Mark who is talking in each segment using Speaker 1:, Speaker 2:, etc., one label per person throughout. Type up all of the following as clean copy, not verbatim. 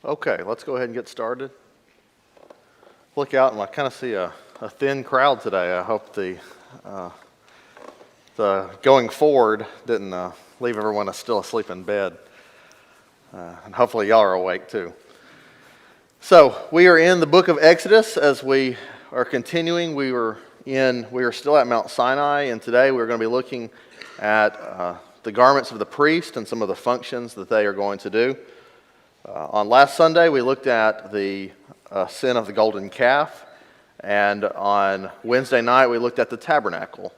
Speaker 1: Okay, let's go ahead and get started. Look out, and I kind of see a thin crowd today. I hope the going forward didn't leave everyone still asleep in bed. And hopefully y'all are awake too. So we are in the book of Exodus as we are continuing. We are still at Mount Sinai, and today we're going to be looking at the garments of the priest and some of the functions that they are going to do. On last Sunday, we looked at the sin of the golden calf, and on Wednesday night, we looked at the tabernacle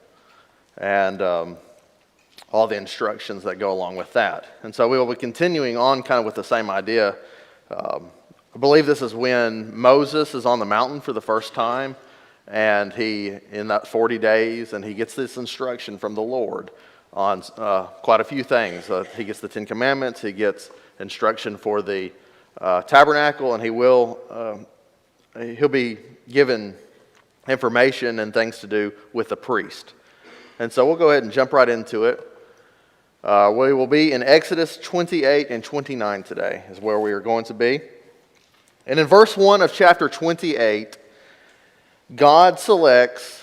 Speaker 1: and all the instructions that go along with that. And so we will be continuing on kind of with the same idea. I believe this is when Moses is on the mountain for the first time, and he, in that 40 days, and he gets this instruction from the Lord on quite a few things. He gets the Ten Commandments, he gets instruction for the tabernacle, and he'll be given information and things to do with the priest. And so we'll go ahead and jump right into it. We will be in Exodus 28 and 29 today is where we are going to be. And in verse 1 of chapter 28, God selects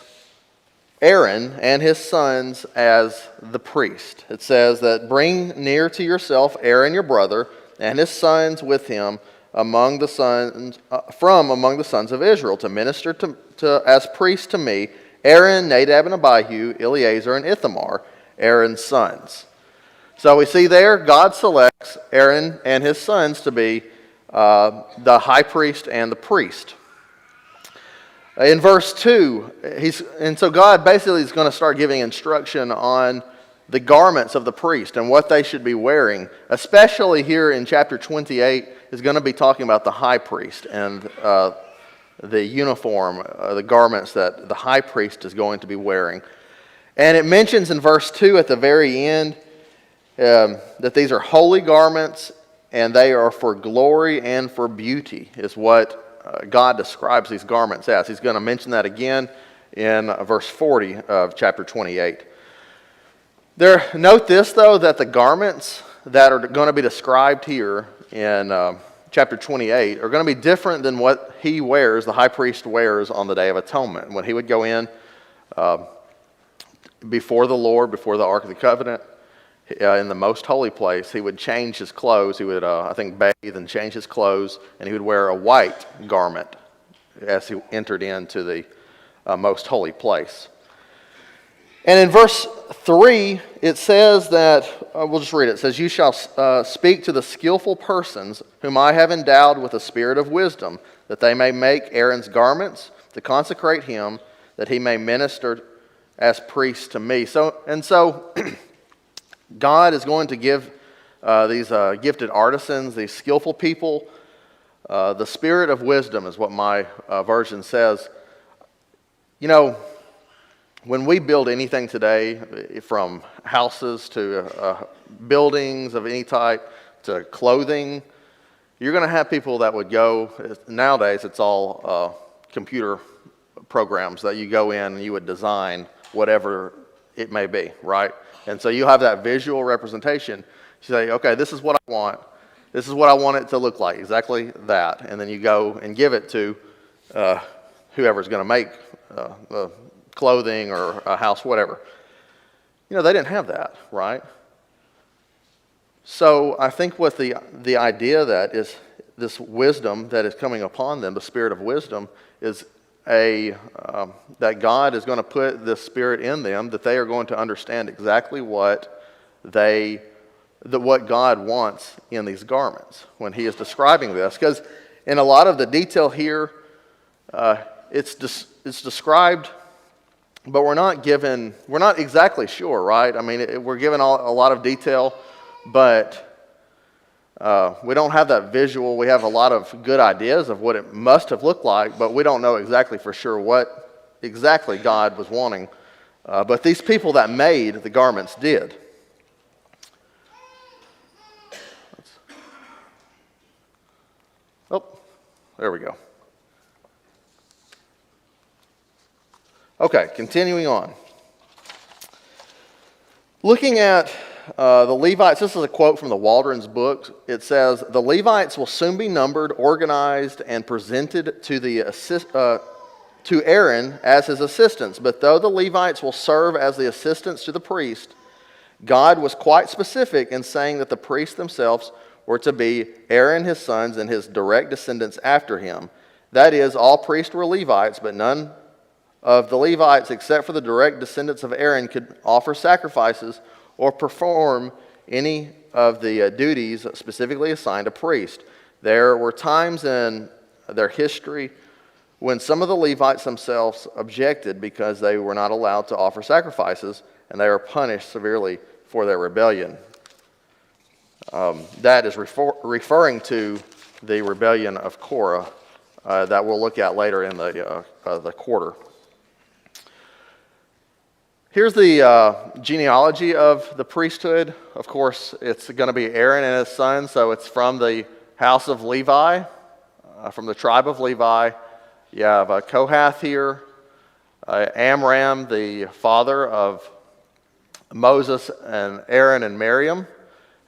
Speaker 1: Aaron and his sons as the priest. It says that bring near to yourself Aaron your brother and his sons with him from among the sons of Israel to minister to as priests to me, Aaron, Nadab and Abihu, Eleazar and Ithamar, Aaron's sons. So we see there God selects Aaron and his sons to be the high priest and the priest. In verse 2, so God basically is going to start giving instruction on the garments of the priest and what they should be wearing, especially here in chapter 28 is going to be talking about the high priest and the uniform, the garments that the high priest is going to be wearing. And it mentions in verse 2 at the very end that these are holy garments and they are for glory and for beauty is what God describes these garments as. He's going to mention that again in verse 40 of chapter 28. Note this, though, that the garments that are going to be described here in chapter 28 are going to be different than what he wears, the high priest wears on the Day of Atonement. When he would go in before the Lord, before the Ark of the Covenant, in the most holy place, he would change his clothes. He would, bathe and change his clothes, and he would wear a white garment as he entered into the most holy place. And in verse 3, it says that, we'll just read it. It says, you shall speak to the skillful persons whom I have endowed with a spirit of wisdom, that they may make Aaron's garments to consecrate him, that he may minister as priest to me. So God is going to give these gifted artisans, these skillful people, the spirit of wisdom is what my version says. You know, when we build anything today, from houses to buildings of any type to clothing, you're going to have people that would go, nowadays it's all computer programs that you go in and you would design whatever it may be, right? And so you have that visual representation. You say, okay, this is what I want. This is what I want it to look like, exactly that. And then you go and give it to whoever's going to make the clothing or a house, whatever. You know, they didn't have that, right? So I think what the idea that is this wisdom that is coming upon them, the spirit of wisdom, is that God is going to put this spirit in them, that they are going to understand exactly what God wants in these garments when he is describing this. Because in a lot of the detail here, it's described, but we're not exactly sure, right? I mean, we're given a lot of detail, but we don't have that visual. We have a lot of good ideas of what it must have looked like, but we don't know exactly for sure what exactly God was wanting. But these people that made the garments did. Oh, there we go. Okay, continuing on. Looking at the Levites, this is a quote from the Waldron's book. It says, "The Levites will soon be numbered, organized, and presented to Aaron as his assistants. But though the Levites will serve as the assistants to the priest, God was quite specific in saying that the priests themselves were to be Aaron, his sons, and his direct descendants after him. That is, all priests were Levites, but none of the Levites, except for the direct descendants of Aaron, could offer sacrifices or perform any of the duties specifically assigned a priest. There were times in their history when some of the Levites themselves objected because they were not allowed to offer sacrifices, and they were punished severely for their rebellion." That is referring to the rebellion of Korah that we'll look at later in the quarter. Here's the genealogy of the priesthood. Of course, it's going to be Aaron and his sons, so it's from the house of Levi, from the tribe of Levi. You have Kohath here, Amram, the father of Moses and Aaron and Miriam.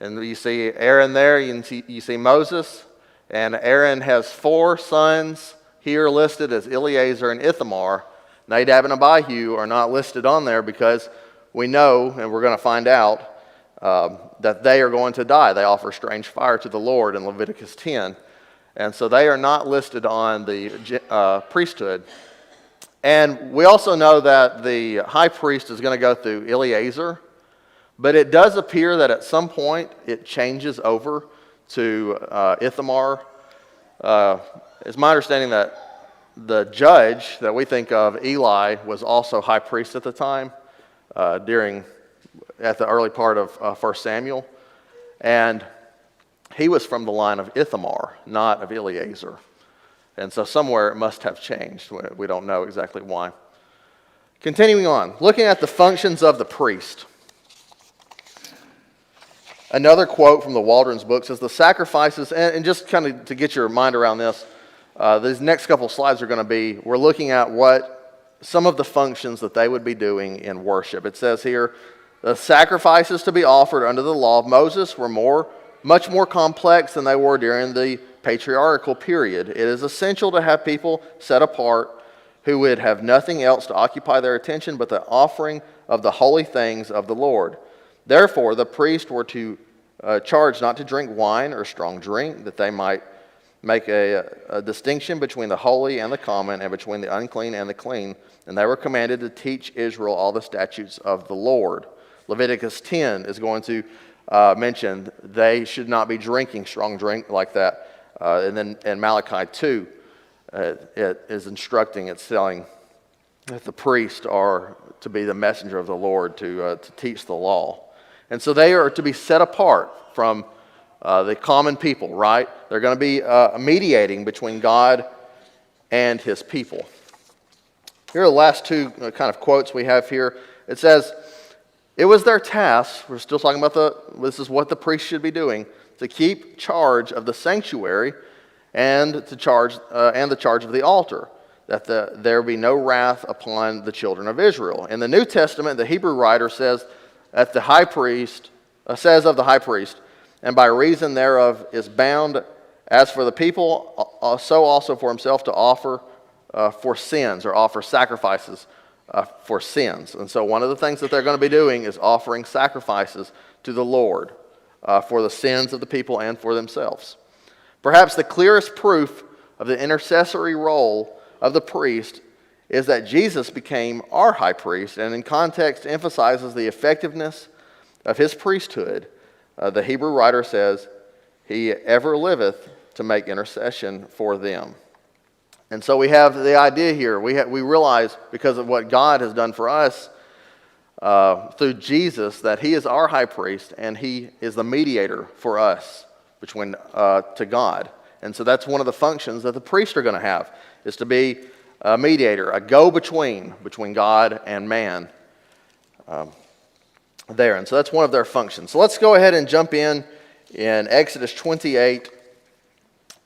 Speaker 1: And you see Aaron there, you see Moses. And Aaron has 4 sons here listed as Eleazar and Ithamar. Nadab and Abihu are not listed on there because we know, and we're going to find out, that they are going to die. They offer strange fire to the Lord in Leviticus 10. And so they are not listed on the priesthood. And we also know that the high priest is going to go through Eleazar, but it does appear that at some point it changes over to Ithamar. It's my understanding that the judge that we think of, Eli, was also high priest at the time, at the early part of 1 Samuel. And he was from the line of Ithamar, not of Eleazar. And so somewhere it must have changed. We don't know exactly why. Continuing on, looking at the functions of the priest. Another quote from the Waldron's book says, "The sacrifices," and just kind of to get your mind around this, these next couple slides are going to be, we're looking at what some of the functions that they would be doing in worship. It says here, the sacrifices to be offered under the law of Moses were much more complex than they were during the patriarchal period. It is essential to have people set apart who would have nothing else to occupy their attention but the offering of the holy things of the Lord. Therefore, the priests were to charge not to drink wine or strong drink, that they might make a distinction between the holy and the common, and between the unclean and the clean. And they were commanded to teach Israel all the statutes of the Lord. Leviticus 10 is going to mention they should not be drinking strong drink like that. And then in Malachi 2, it is instructing, it's telling that the priests are to be the messenger of the Lord to teach the law. And so they are to be set apart from the common people, right? They're going to be mediating between God and his people. Here are the last 2 kind of quotes we have here. It says, "It was their task," we're still talking about this is what the priest should be doing, "to keep charge of the sanctuary and the charge of the altar, that there be no wrath upon the children of Israel." In the New Testament, the Hebrew writer says that the high priest says of the high priest, "And by reason thereof is bound, as for the people, so also for himself, to offer for sins," or offer sacrifices for sins. And so one of the things that they're going to be doing is offering sacrifices to the Lord for the sins of the people and for themselves. Perhaps the clearest proof of the intercessory role of the priest is that Jesus became our high priest, and in context emphasizes the effectiveness of his priesthood. The Hebrew writer says, "He ever liveth to make intercession for them." And so we have the idea here. We realize, because of what God has done for us through Jesus, that he is our high priest and he is the mediator for us between to God. And so that's one of the functions that the priests are going to have, is to be a mediator, a go-between between God and man there. And so that's one of their functions. So let's go ahead and jump in Exodus 28.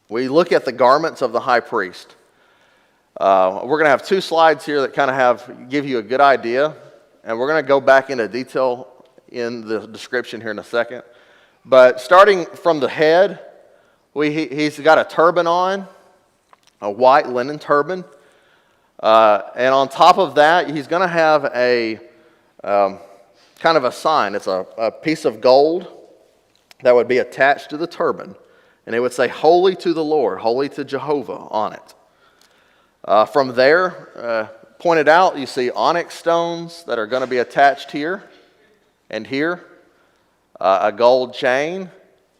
Speaker 1: We look at the garments of the high priest. We're going to have 2 slides here that kind of give you a good idea, and we're going to go back into detail in the description here in a second. But starting from the head, he's got a turban on, a white linen turban. And on top of that, he's going to have a kind of a sign. It's a piece of gold that would be attached to the turban. And it would say, "Holy to the Lord," "Holy to Jehovah" on it. From there, pointed out, you see onyx stones that are going to be attached here and here. A gold chain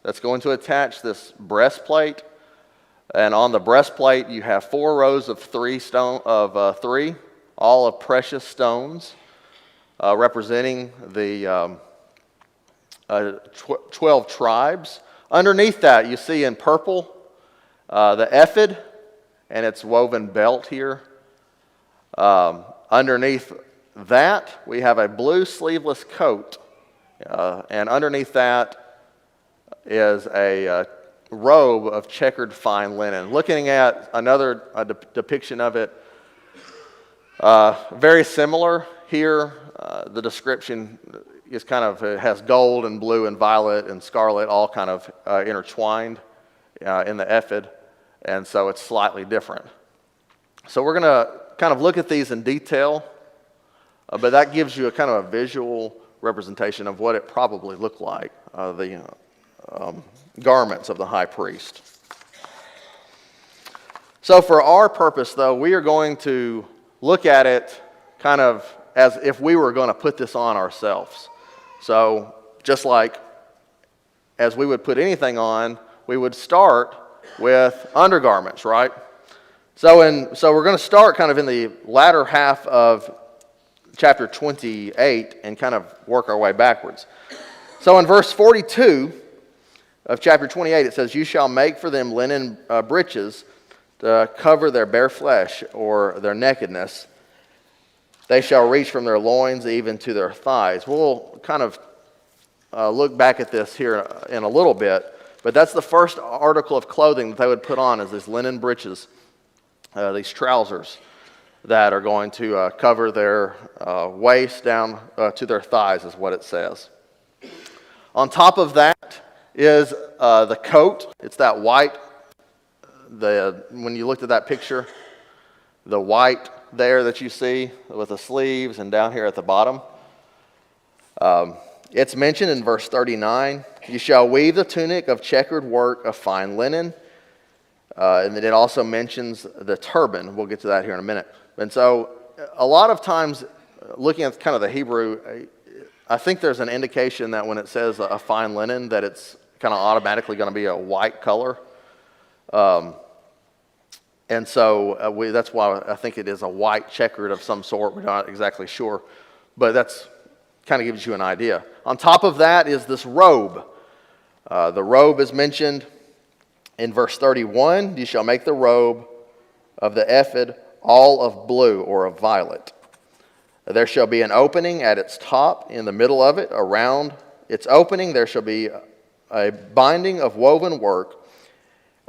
Speaker 1: that's going to attach this breastplate. And on the breastplate, you have 4 rows of three, all of precious stones, representing the 12 tribes. Underneath that, you see in purple the ephod and its woven belt here. Underneath that, we have a blue sleeveless coat, and underneath that is a robe of checkered fine linen. Looking at another depiction of it, very similar here. The description is kind of, it has gold and blue and violet and scarlet all kind of intertwined in the ephod, and so it's slightly different. So we're going to kind of look at these in detail, but that gives you a kind of a visual representation of what it probably looked like, the garments of the high priest. So for our purpose, though, we are going to look at it kind of as if we were going to put this on ourselves. So just like as we would put anything on, we would start with undergarments, right? So we're going to start kind of in the latter half of chapter 28 and kind of work our way backwards. So in verse 42 of chapter 28, it says, "You shall make for them linen breeches to cover their bare flesh or their nakedness. They shall reach from their loins even to their thighs." We'll kind of look back at this here in a little bit, but that's the first article of clothing that they would put on, is these linen breeches, these trousers that are going to cover their waist down to their thighs, is what it says. On top of that is the coat. It's that white, when you looked at that picture, the white there that you see with the sleeves and down here at the bottom. It's mentioned in verse 39, "You shall weave the tunic of checkered work of fine linen." And then it also mentions the turban. We'll get to that here in a minute. And so a lot of times, looking at kind of the Hebrew, I think there's an indication that when it says a fine linen, that it's kind of automatically going to be a white color. And so that's why I think it is a white checkered of some sort. We're not exactly sure, but that's kind of gives you an idea. On top of that is this robe. The robe is mentioned in verse 31. "You shall make the robe of the ephod all of blue or of violet. There shall be an opening at its top in the middle of it. Around its opening there shall be a binding of woven work,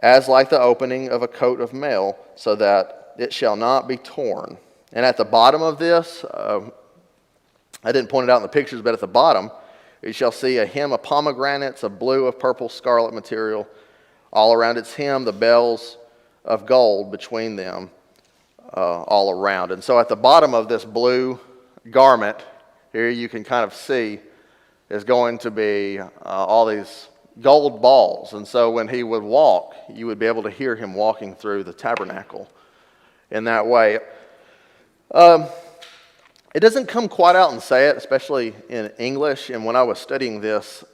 Speaker 1: as like the opening of a coat of mail, so that it shall not be torn." And at the bottom of this, I didn't point it out in the pictures, but at the bottom, you shall see a hem of pomegranates of blue, of purple, scarlet material. All around its hem, the bells of gold between them, all around. And so at the bottom of this blue garment, here you can kind of see, is going to be all these gold balls. And so when he would walk, you would be able to hear him walking through the tabernacle in that way. It doesn't come quite out and say it, especially in English. And when I was studying this,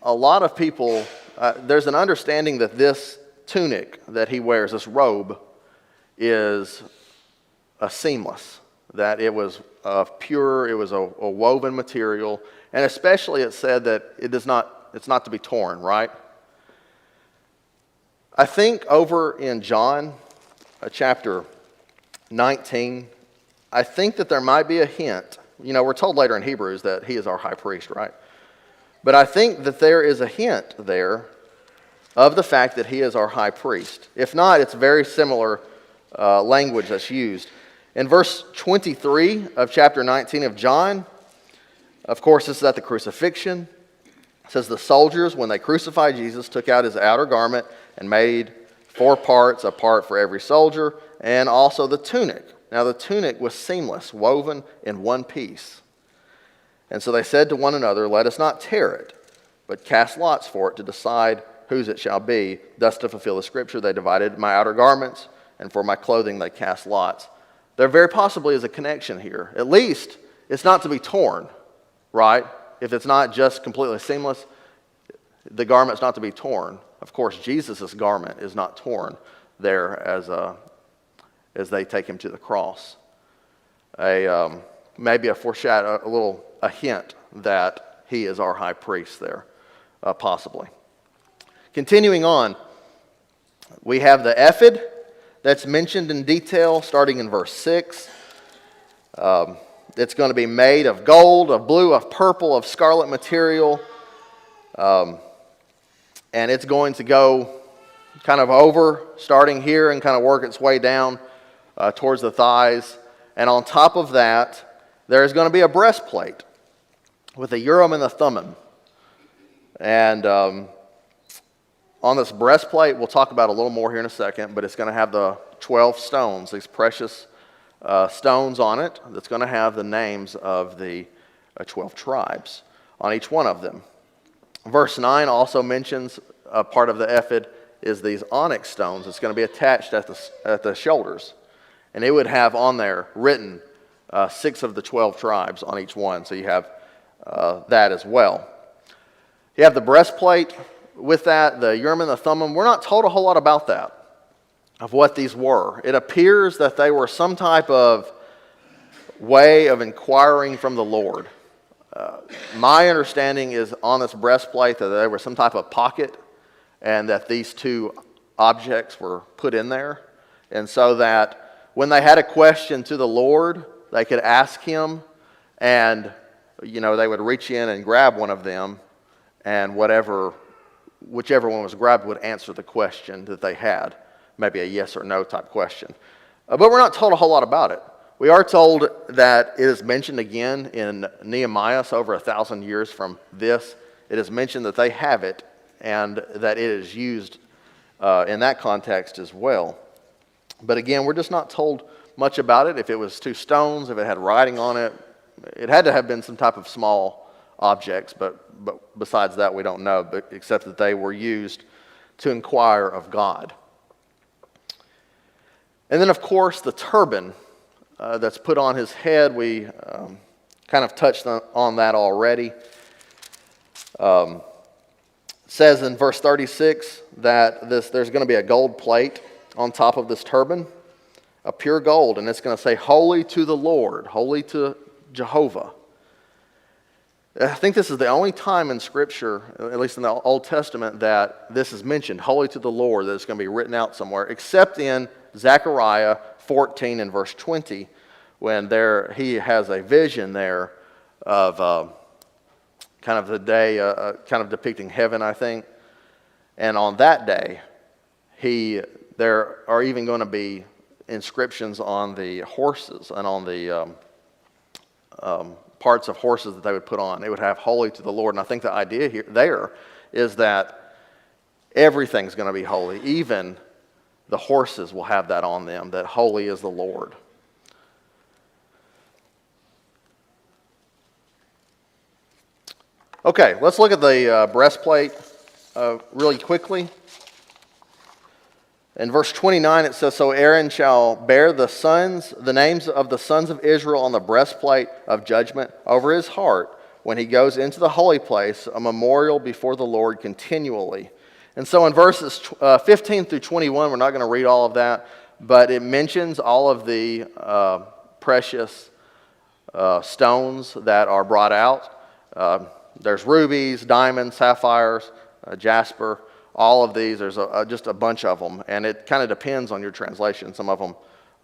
Speaker 1: a lot of people, there's an understanding that this tunic that he wears, this robe, is a seamless, that it was pure, it was a woven material, and especially it said that it's not to be torn, right? I think over in John chapter 19, I think that there might be a hint. You know, we're told later in Hebrews that he is our high priest, right? But I think that there is a hint there of the fact that he is our high priest. If not, it's very similar language that's used. In verse 23 of chapter 19 of John, Of course, this is at the crucifixion. It says the soldiers, when they crucified Jesus, took out his outer garment and made 4 parts, a part for every soldier, and also the tunic. Now the tunic was seamless, woven in one piece. And so they said to one another, let us not tear it, but cast lots for it to decide whose it shall be. Thus to fulfill the scripture, they divided my outer garments, and for my clothing they cast lots. There very possibly is a connection here. At least it's not to be torn, right? If it's not just completely seamless, the garment's not to be torn. Of course, Jesus' garment is not torn there as they take him to the cross. Maybe a foreshadow, a hint that he is our high priest there, possibly. Continuing on, we have the ephod that's mentioned in detail starting in verse 6. It's going to be made of gold, of blue, of purple, of scarlet material. And it's going to go kind of over, starting here, and kind of work its way down towards the thighs. And on top of that, there is going to be a breastplate with the Urim and the Thummim. And on this breastplate, we'll talk about a little more here in a second, but it's going to have the 12 stones, these precious stones on it, that's going to have the names of the 12 tribes on each one of them. Verse 9 also mentions a part of the ephod is these onyx stones. It's going to be attached at the shoulders. And it would have on there written 6 of the 12 tribes on each one. So you have that as well. You have the breastplate with that, the Urim and the Thummim. We're not told a whole lot about that, of what these were. It appears that they were some type of way of inquiring from the Lord. My understanding is on this breastplate that there was some type of pocket and that these 2 objects were put in there. And so that when they had a question to the Lord, they could ask him, and they would reach in and grab one of them, and whichever one was grabbed would answer the question that they had. Maybe a yes or no type question. But we're not told a whole lot about it. We are told that it is mentioned again in Nehemiah, so over 1,000 years from this. It is mentioned that they have it and that it is used in that context as well. But again, we're just not told much about it. If it was 2 stones, if it had writing on it, it had to have been some type of small objects, but besides that we don't know, except that they were used to inquire of God. And then of course the turban that's put on his head, we kind of touched on that already. It says in verse 36 that there's going to be a gold plate on top of this turban, a pure gold, and it's going to say holy to the Lord, holy to Jehovah. I think this is the only time in Scripture, at least in the Old Testament, that this is mentioned, holy to the Lord, that it's going to be written out somewhere, except in Zechariah 14 and verse 20, when he has a vision there of kind of the day, kind of depicting heaven, I think. And on that day, there are even going to be inscriptions on the horses and on the parts of horses that they would put on. It would have holy to the Lord. And I think the idea there is that everything's going to be holy. Even the horses will have that on them, that holy is the Lord. Okay, let's look at the breastplate really quickly. In verse 29 it says, so Aaron shall bear the names of the sons of Israel on the breastplate of judgment over his heart when he goes into the holy place, a memorial before the Lord continually. And so in verses 15 through 21, we're not going to read all of that, but it mentions all of the precious stones that are brought out. There's rubies, diamonds, sapphires, jasper. All of these, there's just a bunch of them, and it kind of depends on your translation. Some of them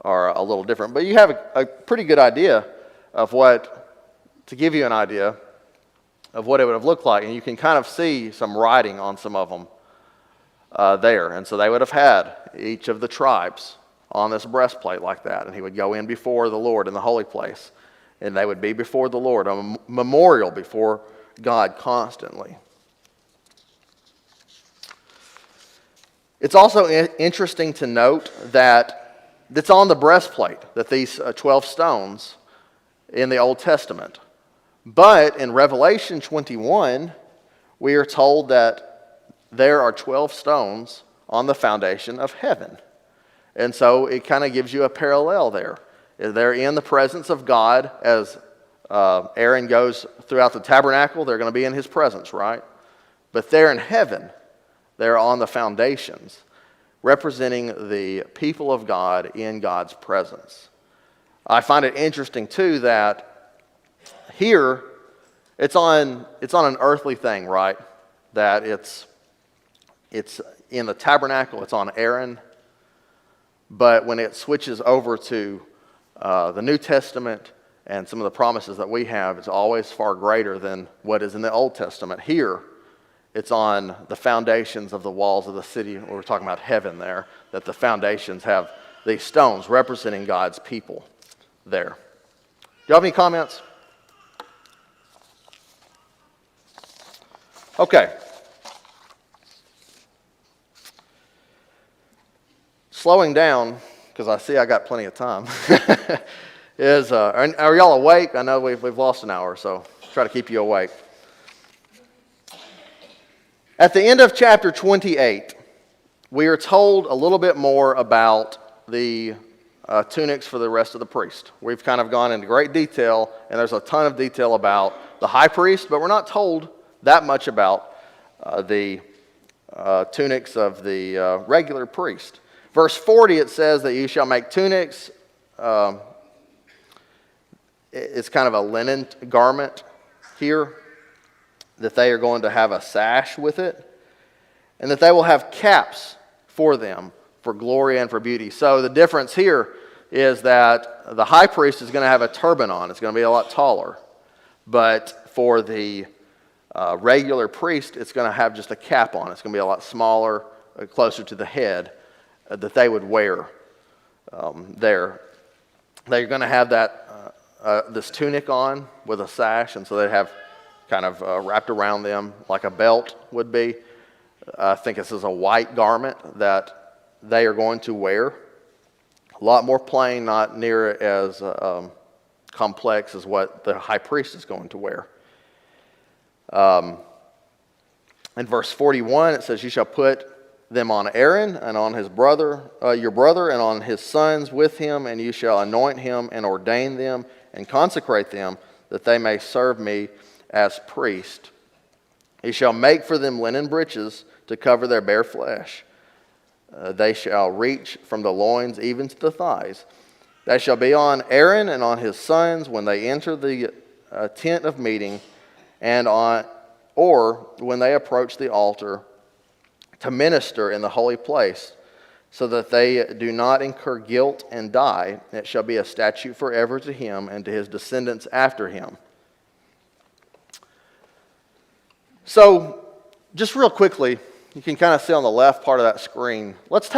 Speaker 1: are a little different, but you have a pretty good idea of to give you an idea of what it would have looked like, and you can kind of see some writing on some of them there. And so they would have had each of the tribes on this breastplate like that, and he would go in before the Lord in the holy place. and they would be before the Lord, a memorial before God constantly. It's also interesting to note that it's on the breastplate, that these 12 stones in the Old Testament. But in Revelation 21, we are told that there are 12 stones on the foundation of heaven. And so it kind of gives you a parallel there. They're in the presence of God as Aaron goes throughout the tabernacle. They're going to be in his presence, right? But they're in heaven. They're on the foundations, representing the people of God in God's presence. I find it interesting, too, that here it's on an earthly thing, right? That it's in the tabernacle, it's on Aaron. But when it switches over to the New Testament and some of the promises that we have, it's always far greater than what is in the Old Testament. Here, it's on the foundations of the walls of the city. We're talking about heaven there, that the foundations have these stones representing God's people there. Do you have any comments? Okay. Slowing down, because I see I got plenty of time, are y'all awake? I know we've lost an hour, so try to keep you awake. At the end of chapter 28, we are told a little bit more about the tunics for the rest of the priest. We've kind of gone into great detail, and there's a ton of detail about the high priest, but we're not told that much about the tunics of the regular priest. Verse 40, it says that you shall make tunics. It's kind of a linen garment here, that they are going to have a sash with it, and that they will have caps for them for glory and for beauty. So the difference here is that the high priest is going to have a turban on. It's going to be a lot taller. But for the regular priest, it's going to have just a cap on. It's going to be a lot smaller, closer to the head, that they would wear there. They're going to have this tunic on with a sash, and so they have kind of wrapped around them like a belt would be. I think this is a white garment that they are going to wear. A lot more plain, not near as complex as what the high priest is going to wear. In verse 41, it says, you shall put them on Aaron and on his brother, your brother, and on his sons with him, and you shall anoint him and ordain them and consecrate them, that they may serve me as priest. He shall make for them linen breeches to cover their bare flesh. They shall reach from the loins even to the thighs. They shall be on Aaron and on his sons when they enter the tent of meeting, or when they approach the altar to minister in the holy place, so that they do not incur guilt and die. It shall be a statute forever to him and to his descendants after him. So, just real quickly, you can kind of see on the left part of that screen. Let's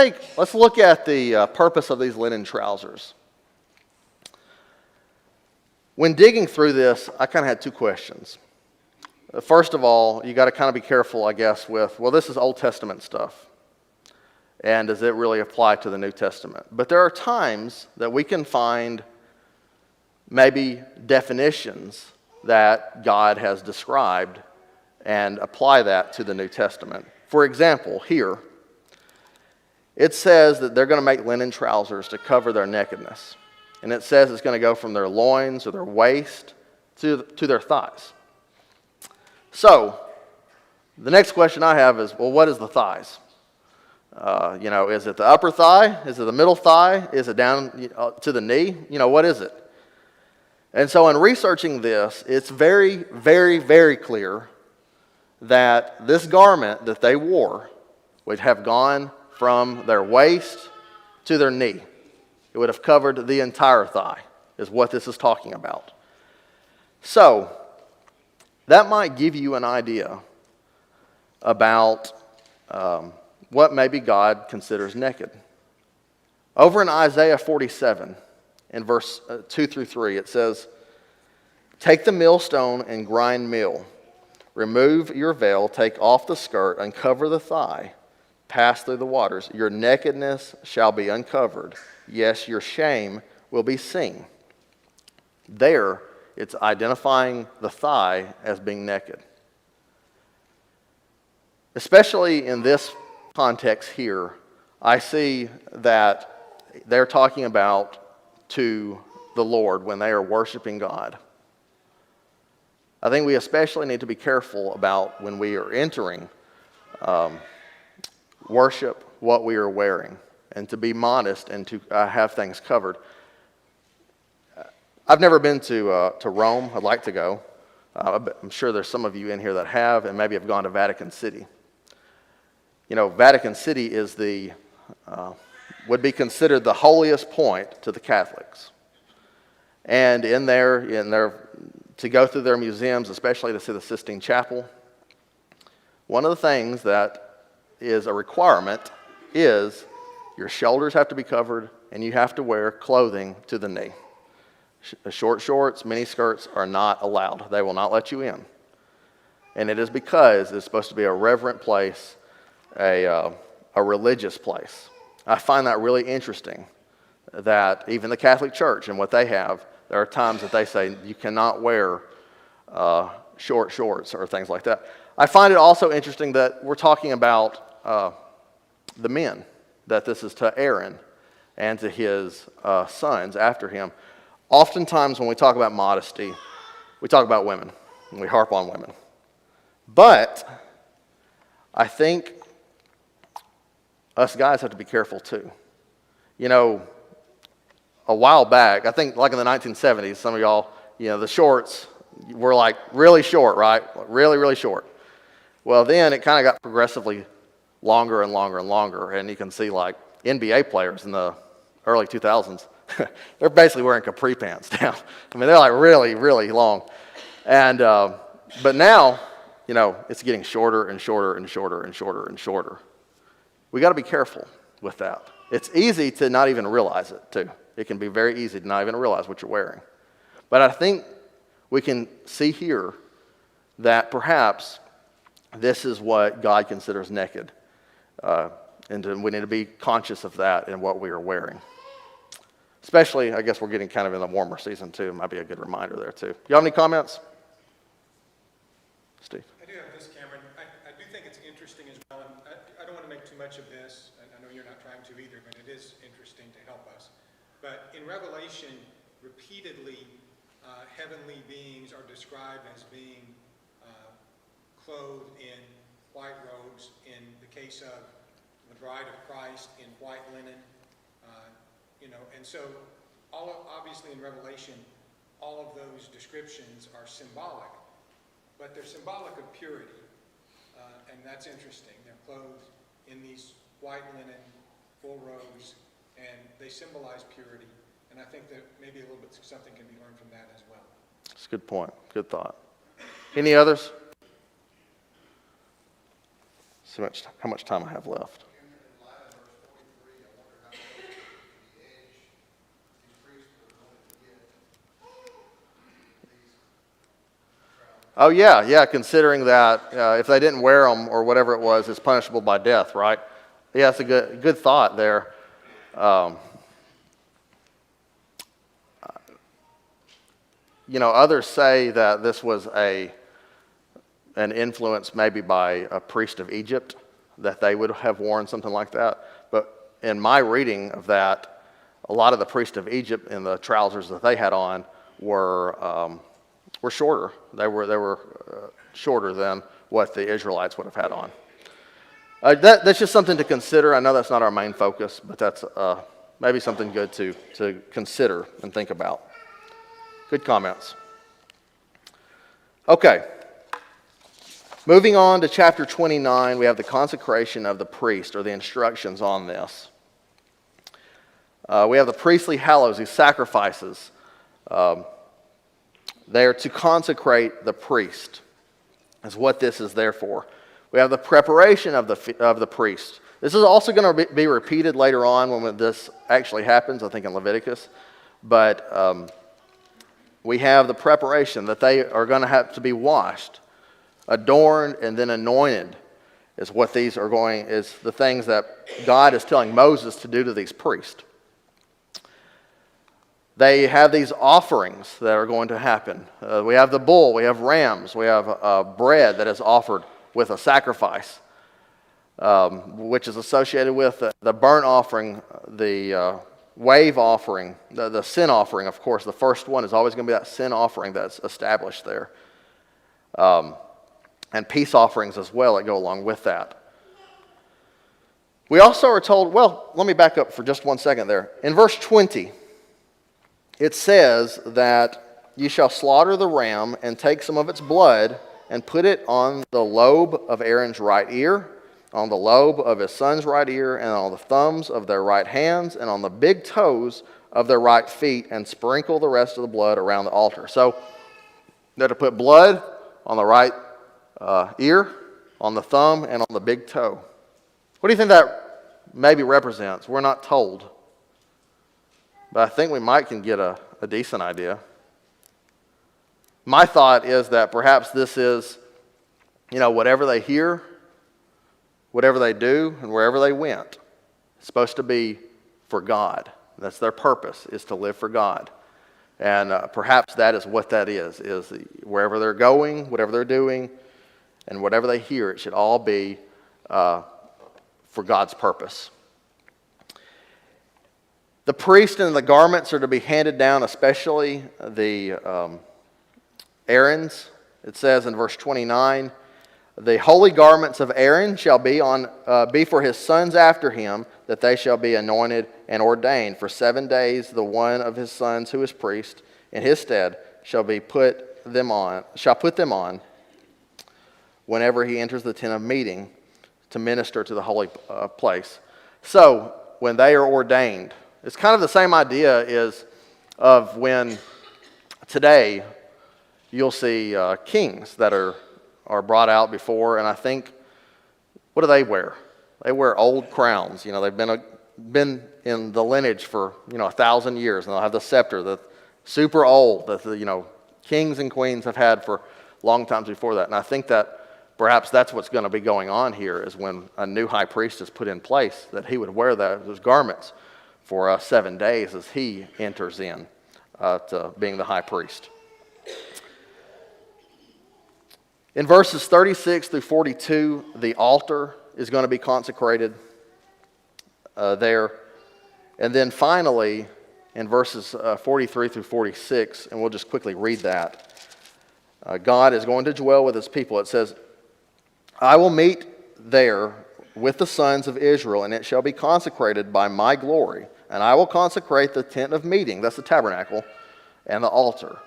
Speaker 1: look at the purpose of these linen trousers. When digging through this, I kind of had two questions. First of all, you got to kind of be careful, I guess, with, well, this is Old Testament stuff. And does it really apply to the New Testament? But there are times that we can find maybe definitions that God has described and apply that to the New Testament. For example, here, it says that they're going to make linen trousers to cover their nakedness. And it says it's going to go from their loins or their waist to their thighs. So, the next question I have is, well, what is the thighs? Is it the upper thigh? Is it the middle thigh? Is it down to the knee? What is it? And so in researching this, it's very, very, very clear that this garment that they wore would have gone from their waist to their knee. It would have covered the entire thigh, is what this is talking about. So, that might give you an idea about what maybe God considers naked. Over in Isaiah 47, in verse 2 through 3, it says, Take the millstone and grind meal. Remove your veil, take off the skirt, uncover the thigh, pass through the waters. Your nakedness shall be uncovered. Yes, your shame will be seen. There, it's identifying the thigh as being naked. Especially in this context here, I see that they're talking about to the Lord when they are worshiping God. I think we especially need to be careful about when we are entering worship, what we are wearing, and to be modest and to have things covered. I've never been to Rome. I'd like to go. I'm sure there's some of you in here that have, and maybe have gone to Vatican City. You know, Vatican City is would be considered the holiest point to the Catholics. And in there, to go through their museums, especially to see the Sistine Chapel, one of the things that is a requirement is your shoulders have to be covered and you have to wear clothing to the knee. Short shorts, mini skirts are not allowed. They will not let you in. And it is because it's supposed to be a reverent place, a religious place. I find that really interesting that even the Catholic Church and what they have, there are times that they say you cannot wear short shorts or things like that. I find it also interesting that we're talking about the men, that this is to Aaron and to his sons after him. Oftentimes when we talk about modesty, we talk about women, and we harp on women. But I think us guys have to be careful too. You know, a while back, I think like in the 1970s, some of y'all, you know, the shorts were like really short, right? Really, really short. Well, then it kind of got progressively longer and longer and longer. And you can see like NBA players in the early 2000s, they're basically wearing capri pants now. I mean, they're like really, really long. And, but now, you know, it's getting shorter and shorter and shorter and shorter and shorter. We got to be careful with that. It's easy to not even realize it too. It can be very easy to not even realize what you're wearing. But I think we can see here that perhaps this is what God considers naked. And we need to be conscious of that in what we are wearing. Especially, I guess we're getting kind of in the warmer season too. It might be a good reminder there too. You have any comments? Steve?
Speaker 2: I do have this, Cameron. I do think it's interesting as well. And I don't want to make too much of this. I know you're not trying to either, but it is interesting to help us. But in Revelation, repeatedly, heavenly beings are described as being clothed in white robes. In the case of the bride of Christ, in white linen. And so obviously in Revelation, all of those descriptions are symbolic, but they're symbolic of purity, and that's interesting. They're clothed in these white linen, full robes, and they symbolize purity. And I think that maybe a little bit something can be learned from that as well.
Speaker 1: That's a good point. Good thought. Any others? See how much time I have left. Oh, yeah, considering that if they didn't wear them or whatever it was, it's punishable by death, right? Yeah, that's a good thought there. Others say that this was an influence maybe by a priest of Egypt, that they would have worn something like that. But in my reading of that, a lot of the priests of Egypt and the trousers that they had on were shorter. They were shorter than what the Israelites would have had on. That's just something to consider. I know that's not our main focus, but that's maybe something good to consider and think about. Good comments. Okay. Moving on to chapter 29, we have the consecration of the priest, or the instructions on this. We have the priestly hallows, these sacrifices. They are to consecrate the priest, is what this is there for. We have the preparation of the priest. This is also going to be repeated later on when this actually happens, I think in Leviticus. But we have the preparation that they are going to have to be washed, adorned, and then anointed is what these are going, is the things that God is telling Moses to do to these priests. They have these offerings that are going to happen. We have the bull, we have rams, we have bread that is offered with a sacrifice, which is associated with the burnt offering, the wave offering, the sin offering, of course. The first one is always going to be that sin offering that's established there. And peace offerings as well that go along with that. We also are told, well, let me back up for just 1 second there. In verse 20, it says that you shall slaughter the ram and take some of its blood and put it on the lobe of Aaron's right ear, on the lobe of his son's right ear, and on the thumbs of their right hands, and on the big toes of their right feet, and sprinkle the rest of the blood around the altar. So they're to put blood on the right ear, on the thumb, and on the big toe. What do you think that maybe represents? We're not told. But I think we might can get a decent idea. My thought is that perhaps this is, whatever they hear, whatever they do, and wherever they went, it's supposed to be for God. That's their purpose, is to live for God. And perhaps that is what that is wherever they're going, whatever they're doing, and whatever they hear, it should all be for God's purpose. The priest and the garments are to be handed down, especially the Aaron's. It says in verse 29, the holy garments of Aaron shall be for his sons after him, that they shall be anointed and ordained. For 7 days the one of his sons who is priest in his stead shall put them on whenever he enters the tent of meeting to minister to the holy place. So when they are ordained, it's kind of the same idea of when today you'll see kings that are brought out before, and I think, what do they wear? They wear old crowns. They've been in the lineage for 1,000 years, and they'll have the scepter that's super old that the kings and queens have had for long times before that. And I think that perhaps that's what's going to be going on here, is when a new high priest is put in place, that he would wear those garments for 7 days as he enters in to being the high priest. In verses 36 through 42, the altar is going to be consecrated there. And then finally, in verses 43 through 46, and we'll just quickly read that, God is going to dwell with his people. It says, I will meet there with the sons of Israel, and it shall be consecrated by my glory. And I will consecrate the tent of meeting, that's the tabernacle, and the altar.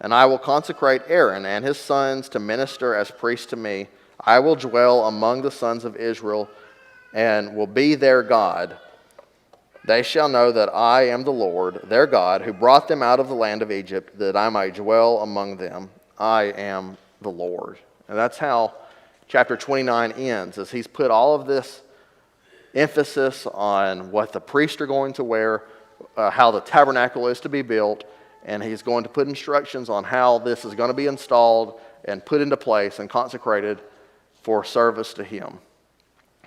Speaker 1: And I will consecrate Aaron and his sons to minister as priests to me. I will dwell among the sons of Israel and will be their God. They shall know that I am the Lord, their God, who brought them out of the land of Egypt, that I might dwell among them. I am the Lord. And that's how chapter 29 ends, as he's put all of this emphasis on what the priests are going to wear, how the tabernacle is to be built, and he's going to put instructions on how this is going to be installed and put into place and consecrated for service to him.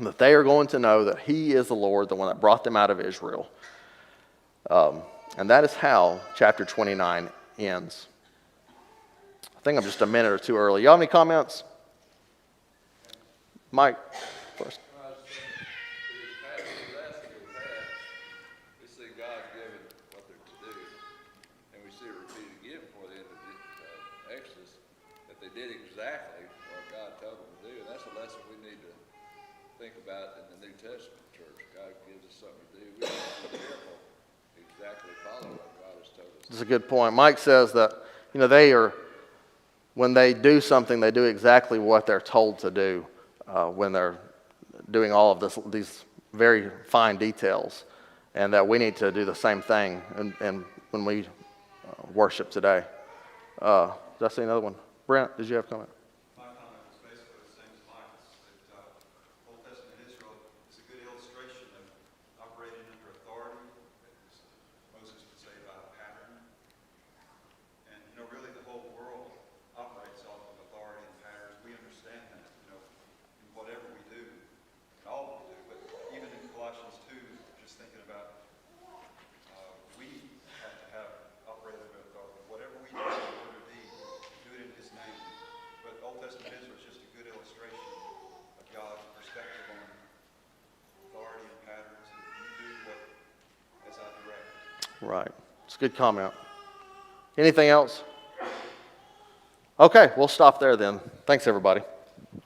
Speaker 1: That they are going to know that he is the Lord, the one that brought them out of Israel. And that is how chapter 29 ends. I think I'm just a minute or two early. Y'all have any comments? Mike, first.
Speaker 3: We see God giving what they're to do, and we see it repeated again before the end of Exodus, that they did exactly what God told them to do, and that's a lesson we need to think about in the New Testament church. God gives us something to do. We have to be careful to exactly follow what God has told us.
Speaker 1: That's a good point. Mike says that, when they do something, they do exactly what they're told to do when they're doing all of these very fine details, and that we need to do the same thing and when we worship today. Did I see another one? Brent, did you have a comment?
Speaker 4: My comment was basically the same as Mike's, that Old Testament Israel is a good illustration of operating under authority, as Moses would say, by a pattern. And
Speaker 1: Right. It's a good comment. Anything else? Okay, we'll stop there then. Thanks, everybody.